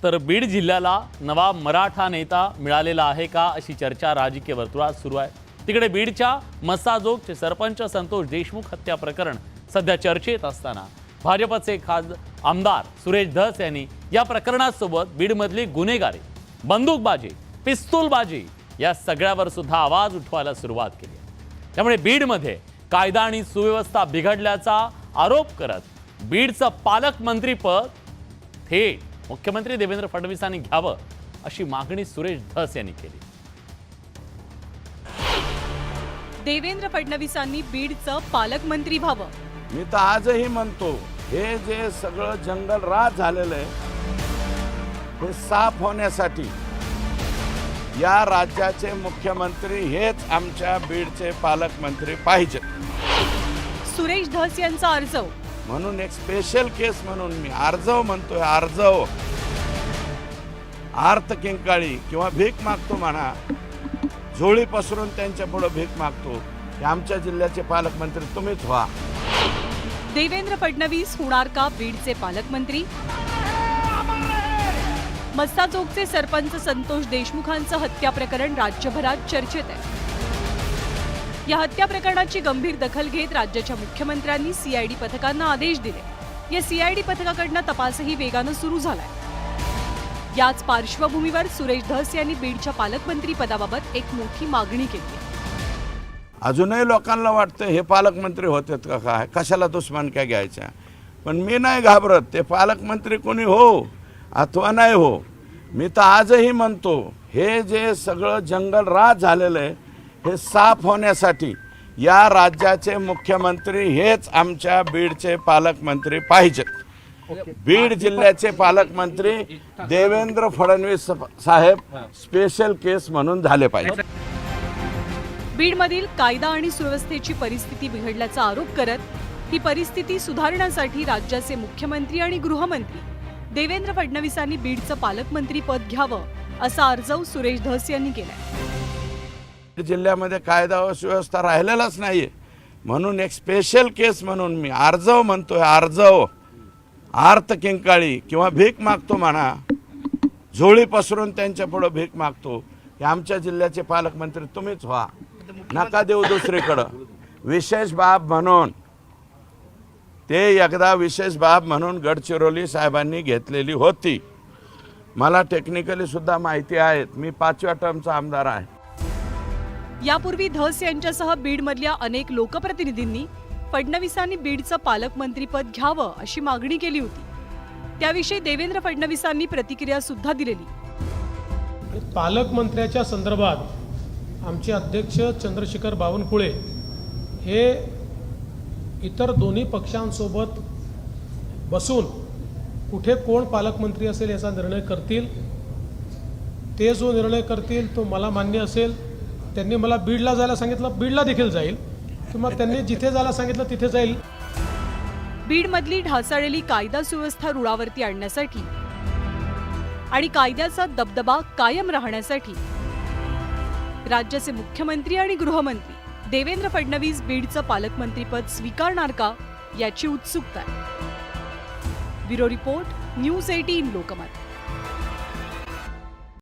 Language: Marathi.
तर बीड जिल्ह्याला नवा मराठा नेता मिळालेला आहे का अशी चर्चा राजकीय वर्तुळात सुरू आहे। तिकडे बीडच्या मस्साजोगचे सरपंच संतोष देशमुख हत्या प्रकरण सध्या चर्चेत असताना भाजपचे आमदार सुरेश धस यांनी या प्रकरणासोबत बीडमधली गुन्हेगारी, बंदूकबाजी, पिस्तूलबाजी या सगळ्यावर सुद्धा आवाज उठवायला सुरुवात केली। त्यामुळे बीडमध्ये कायदा आणि सुव्यवस्था बिघडल्याचा आरोप करत बीडचं पालकमंत्रीपद थेट मुख्यमंत्री देवेंद्र फडणवीसांनी घ्यावं अशी मागणी सुरेश धस यांनी केली। देवेंद्र फडणवीसांनी बीडचं पालकमंत्री व्हावं। मी तर आजही म्हणतो, हे जे सगळं जंगल राज झालेलं आहे हे साफ होण्यासाठी या राज्याचे मुख्यमंत्री हेच आमच्या बीडचे पालकमंत्री पाहिजे। सुरेश धस यांचा अर्ज म्हणून एक स्पेशल केस म्हणून मी आर्जव म्हणतोय। आर्जव आर्त किंकाळी किंवा भीक मागतो म्हणा, झोळी पसरून त्यांच्या पुढे भीक मागतो की आमच्या जिल्ह्याचे पालकमंत्री तुम्हीच व्हा। देवेंद्र फडणवीस होणार का बीडचे पालकमंत्री? मस्साजोगचे सरपंच संतोष देशमुखांचं हत्या प्रकरण राज्यभरात चर्चेत आहे। या हत्या प्रकरणाची गंभीर दखल घेत राज्याच्या मुख्यमंत्र्यांनी सीआयडी पथकांना आदेश दिले। या सीआयडी पथकाकडून तपासही वेगाने सुरू झालाय। याच पार्श्वभूमीवर सुरेश धस यांनी बीडच्या पालकमंत्री पदाबाबत एक मोठी मागणी केली। अजूनही लोकांना वाटतं हे पालकमंत्री होतात का काय, कशाला दुश्मनक्या घ्यायच्या, पण मी नाही घाबरत। ते पालकमंत्री कोणी हो अथवा नाही हो, मी तर आजही म्हणतो, हे जे सगळं जंगल राज झालेलं आहे हे साफ होण्यासाठी या राज्याचे मुख्यमंत्री हेच आमच्या बीडचे पालकमंत्री पाहिजेत। बीड जिल्ह्याचे पालकमंत्री देवेंद्र फडणवीस साहेब स्पेशल केस म्हणून झाले पाहिजे। बीडमधील कायदा आणि सुव्यवस्थेची परिस्थिती बिघडल्याचा आरोप करत ही परिस्थिती सुधारण्यासाठी राज्याचे मुख्यमंत्री आणि गृहमंत्री देवेंद्र फडणवीसांनी बीडचं पालकमंत्री पद घ्यावं असा अर्ज सुरेश धस यांनी केलाय। जिल्ह्यामध्ये कायदा व सुव्यवस्था राहिलेलाच नाहीये म्हणून एक स्पेशल केस म्हणून मी आर्जव म्हणतोय। आर्जव आर्त किंकाळी किंवा भीक मागतो म्हणा, झोळी पसरून त्यांच्या पुढे भीक मागतो की आमच्या जिल्ह्याचे पालकमंत्री तुम्हीच व्हा, नका देऊ दुसरीकडं। विशेष बाब म्हणून ते एकदा विशेष बाब म्हणून गडचिरोली साहेबांनी घेतलेली होती। मला टेक्निकली सुद्धा माहिती आहे, मी 5व्या टर्मचा आमदार आहे। यापूर्वी धस यांच्यासह बीडमधल्या अनेक लोकप्रतिनिधींनी फडणवीसांनी बीडचं पालकमंत्रीपद घ्यावं अशी मागणी केली होती। त्याविषयी देवेंद्र फडणवीसांनी प्रतिक्रिया सुद्धा दिलेली। पालकमंत्र्याच्या संदर्भात आमचे अध्यक्ष चंद्रशेखर बावनकुळे हे इतर दोन्ही पक्षांसोबत बसून कुठे कोण पालकमंत्री असेल याचा निर्णय करतील। ते जो निर्णय करतील तो मला मान्य असेल। त्यांनी मला बीडला जायला सांगितलं, बीडला देखील जाईल, किंवा त्यांनी जिथे जायला सांगितलं तिथे जाईल। बीडमधली ढासळलेली कायदा सुव्यवस्था रुळावरती आणण्यासाठी आणि कायद्याचा दबदबा कायम राहण्यासाठी राज्याचे मुख्यमंत्री आणि गृहमंत्री देवेंद्र फडणवीस बीडचं पालकमंत्रीपद स्वीकारणार का याची उत्सुकता आहे। Bureau report, news 18 Lokmat.